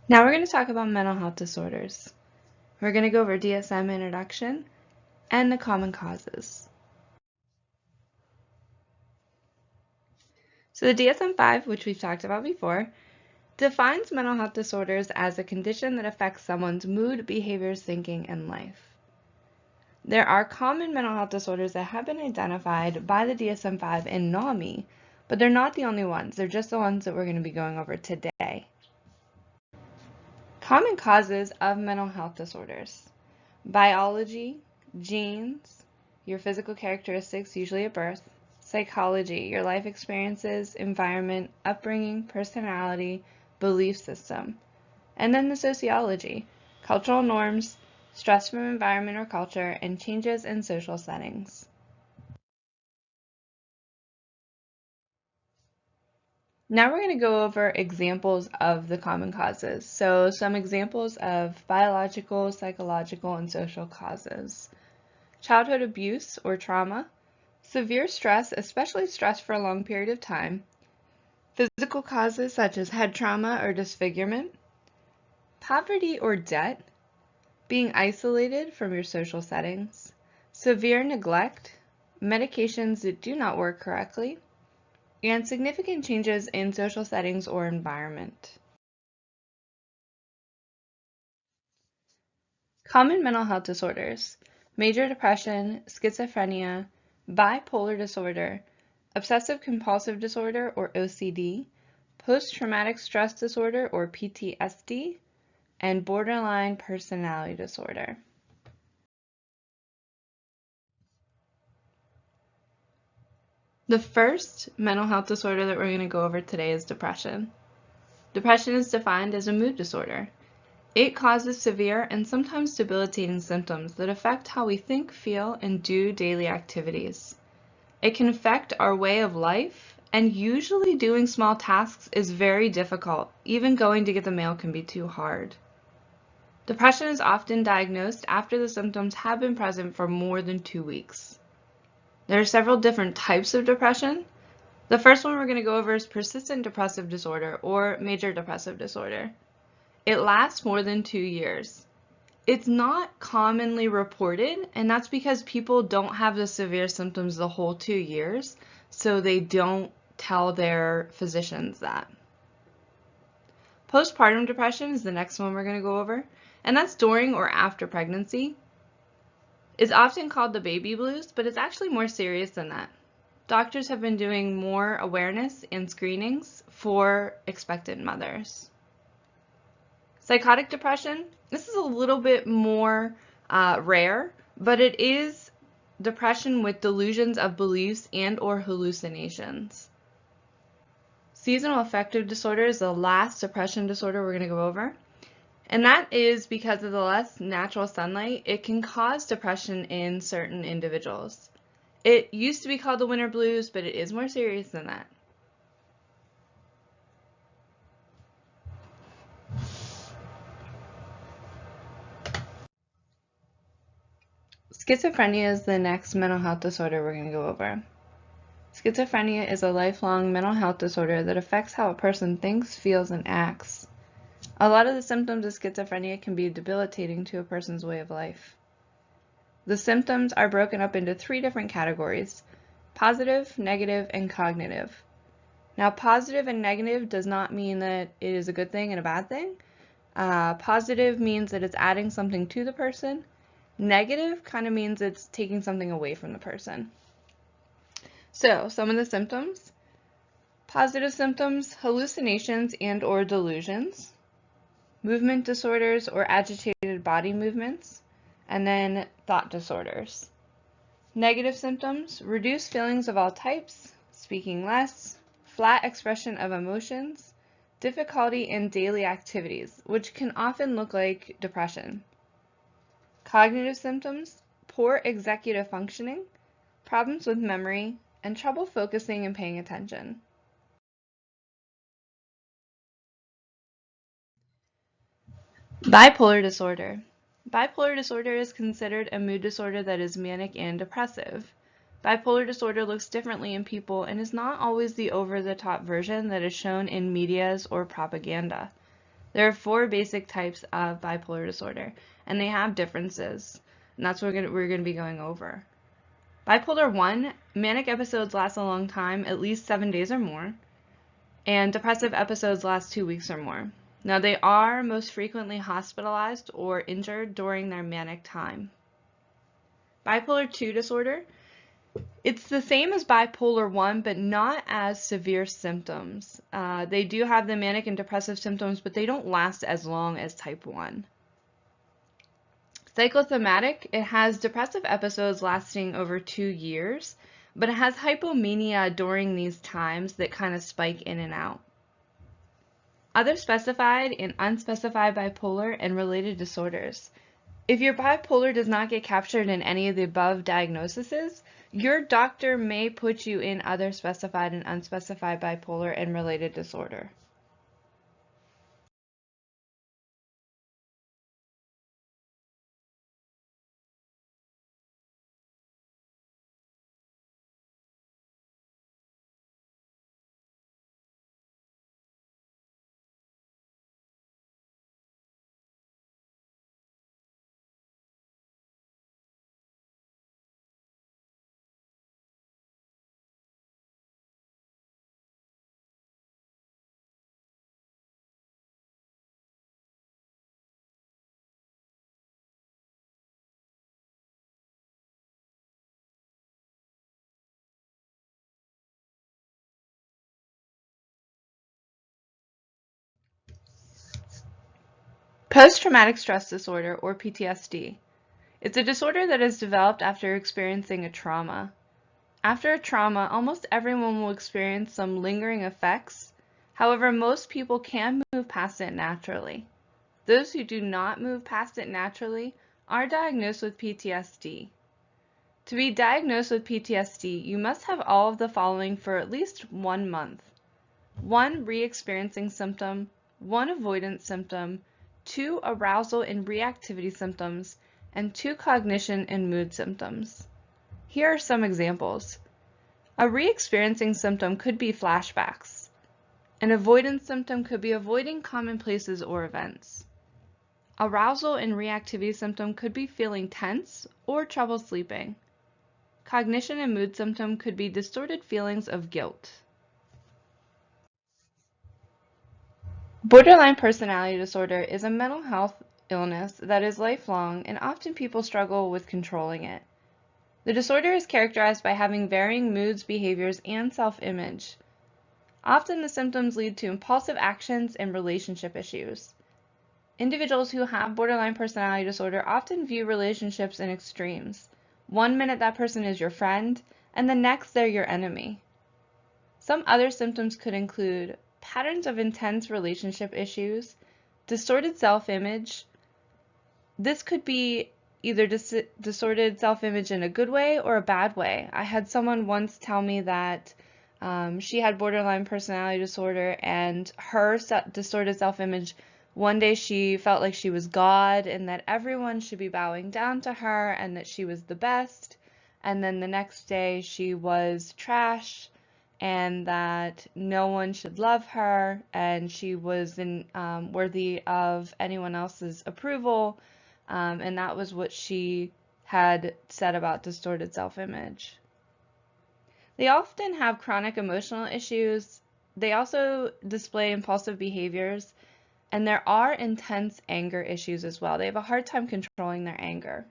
Now we're going to talk about mental health disorders. We're going to go over DSM introduction and the common causes. So the DSM-5, which we've talked about before, defines mental health disorders as a condition that affects someone's mood, behaviors, thinking, and life. There are common mental health disorders that have been identified by the DSM-5 and NAMI, but they're not the only ones. They're just the ones that we're going to be going over today. Common causes of mental health disorders: biology, genes, your physical characteristics, usually at birth; psychology, your life experiences, environment, upbringing, personality, belief system; and then the sociology, cultural norms, stress from environment or culture, and changes in social settings. Now we're going to go over examples of the common causes. So some examples of biological, psychological, and social causes: childhood abuse or trauma, severe stress, especially stress for a long period of time, physical causes such as head trauma or disfigurement, poverty or debt, being isolated from your social settings, severe neglect, medications that do not work correctly, and significant changes in social settings or environment. Common mental health disorders: major depression, schizophrenia, bipolar disorder, obsessive compulsive disorder or OCD, post-traumatic stress disorder or PTSD, and borderline personality disorder. The first mental health disorder that we're going to go over today is depression. Depression is defined as a mood disorder. It causes severe and sometimes debilitating symptoms that affect how we think, feel, and do daily activities. It can affect our way of life, and usually doing small tasks is very difficult. Even going to get the mail can be too hard. Depression is often diagnosed after the symptoms have been present for more than 2 weeks. There are several different types of depression. The first one we're going to go over is persistent depressive disorder or major depressive disorder. It lasts more than 2 years. It's not commonly reported, and that's because people don't have the severe symptoms the whole 2 years, so they don't tell their physicians that. Postpartum depression is the next one we're going to go over, and that's during or after pregnancy. It's often called the baby blues, but it's actually more serious than that. Doctors have been doing more awareness and screenings for expectant mothers. Psychotic depression, this is a little bit more rare, but it is depression with delusions of beliefs and or hallucinations. Seasonal affective disorder is the last depression disorder we're going to go over. And that is because of the less natural sunlight, it can cause depression in certain individuals. It used to be called the winter blues, but it is more serious than that. Schizophrenia is the next mental health disorder we're going to go over. Schizophrenia is a lifelong mental health disorder that affects how a person thinks, feels, and acts. A lot of the symptoms of schizophrenia can be debilitating to a person's way of life. The symptoms are broken up into 3 different categories: positive, negative, and cognitive. Now, positive and negative does not mean that it is a good thing and a bad thing. Positive means that it's adding something to the person. Negative kind of means it's taking something away from the person. So, some of the symptoms: positive symptoms, hallucinations and or delusions, movement disorders or agitated body movements, and then thought disorders. Negative symptoms: reduced feelings of all types, speaking less, flat expression of emotions, difficulty in daily activities, which can often look like depression. Cognitive symptoms: poor executive functioning, problems with memory, and trouble focusing and paying attention. Bipolar disorder. Bipolar disorder is considered a mood disorder that is manic and depressive. Bipolar disorder looks differently in people and is not always the over-the-top version that is shown in medias or propaganda. There are 4 basic types of bipolar disorder, and they have differences, and that's what we're going to be going over. Bipolar 1, manic episodes last a long time, at least 7 days or more, and depressive episodes last 2 weeks or more. Now, they are most frequently hospitalized or injured during their manic time. Bipolar 2 disorder, it's the same as bipolar 1, but not as severe symptoms. They do have the manic and depressive symptoms, but they don't last as long as type 1. Psychosomatic, it has depressive episodes lasting over 2 years, but it has hypomania during these times that kind of spike in and out. Other specified and unspecified bipolar and related disorders. If your bipolar does not get captured in any of the above diagnoses, your doctor may put you in other specified and unspecified bipolar and related disorder. Post-traumatic stress disorder, or PTSD. It's a disorder that is developed after experiencing a trauma. After a trauma, almost everyone will experience some lingering effects. However, most people can move past it naturally. Those who do not move past it naturally are diagnosed with PTSD. To be diagnosed with PTSD, you must have all of the following for at least 1 month. 1 re-experiencing symptom, 1 avoidance symptom, 2 arousal and reactivity symptoms, and 2 cognition and mood symptoms. Here are some examples. A re-experiencing symptom could be flashbacks. An avoidance symptom could be avoiding common places or events. Arousal and reactivity symptom could be feeling tense or trouble sleeping. Cognition and mood symptom could be distorted feelings of guilt. Borderline personality disorder is a mental health illness that is lifelong, and often people struggle with controlling it. The disorder is characterized by having varying moods, behaviors, and self-image. Often the symptoms lead to impulsive actions and relationship issues. Individuals who have borderline personality disorder often view relationships in extremes. 1 minute that person is your friend, and the next they're your enemy. Some other symptoms could include patterns of intense relationship issues, distorted self-image. This could be either distorted self-image in a good way or a bad way. I had someone once tell me that she had borderline personality disorder, and her distorted self-image, one day she felt like she was God and that everyone should be bowing down to her and that she was the best, and then the next day she was trash and that no one should love her and she wasn't worthy of anyone else's approval, and that was what she had said about distorted self-image. They often have chronic emotional issues. They also display impulsive behaviors, and there are intense anger issues as well. They have a hard time controlling their anger.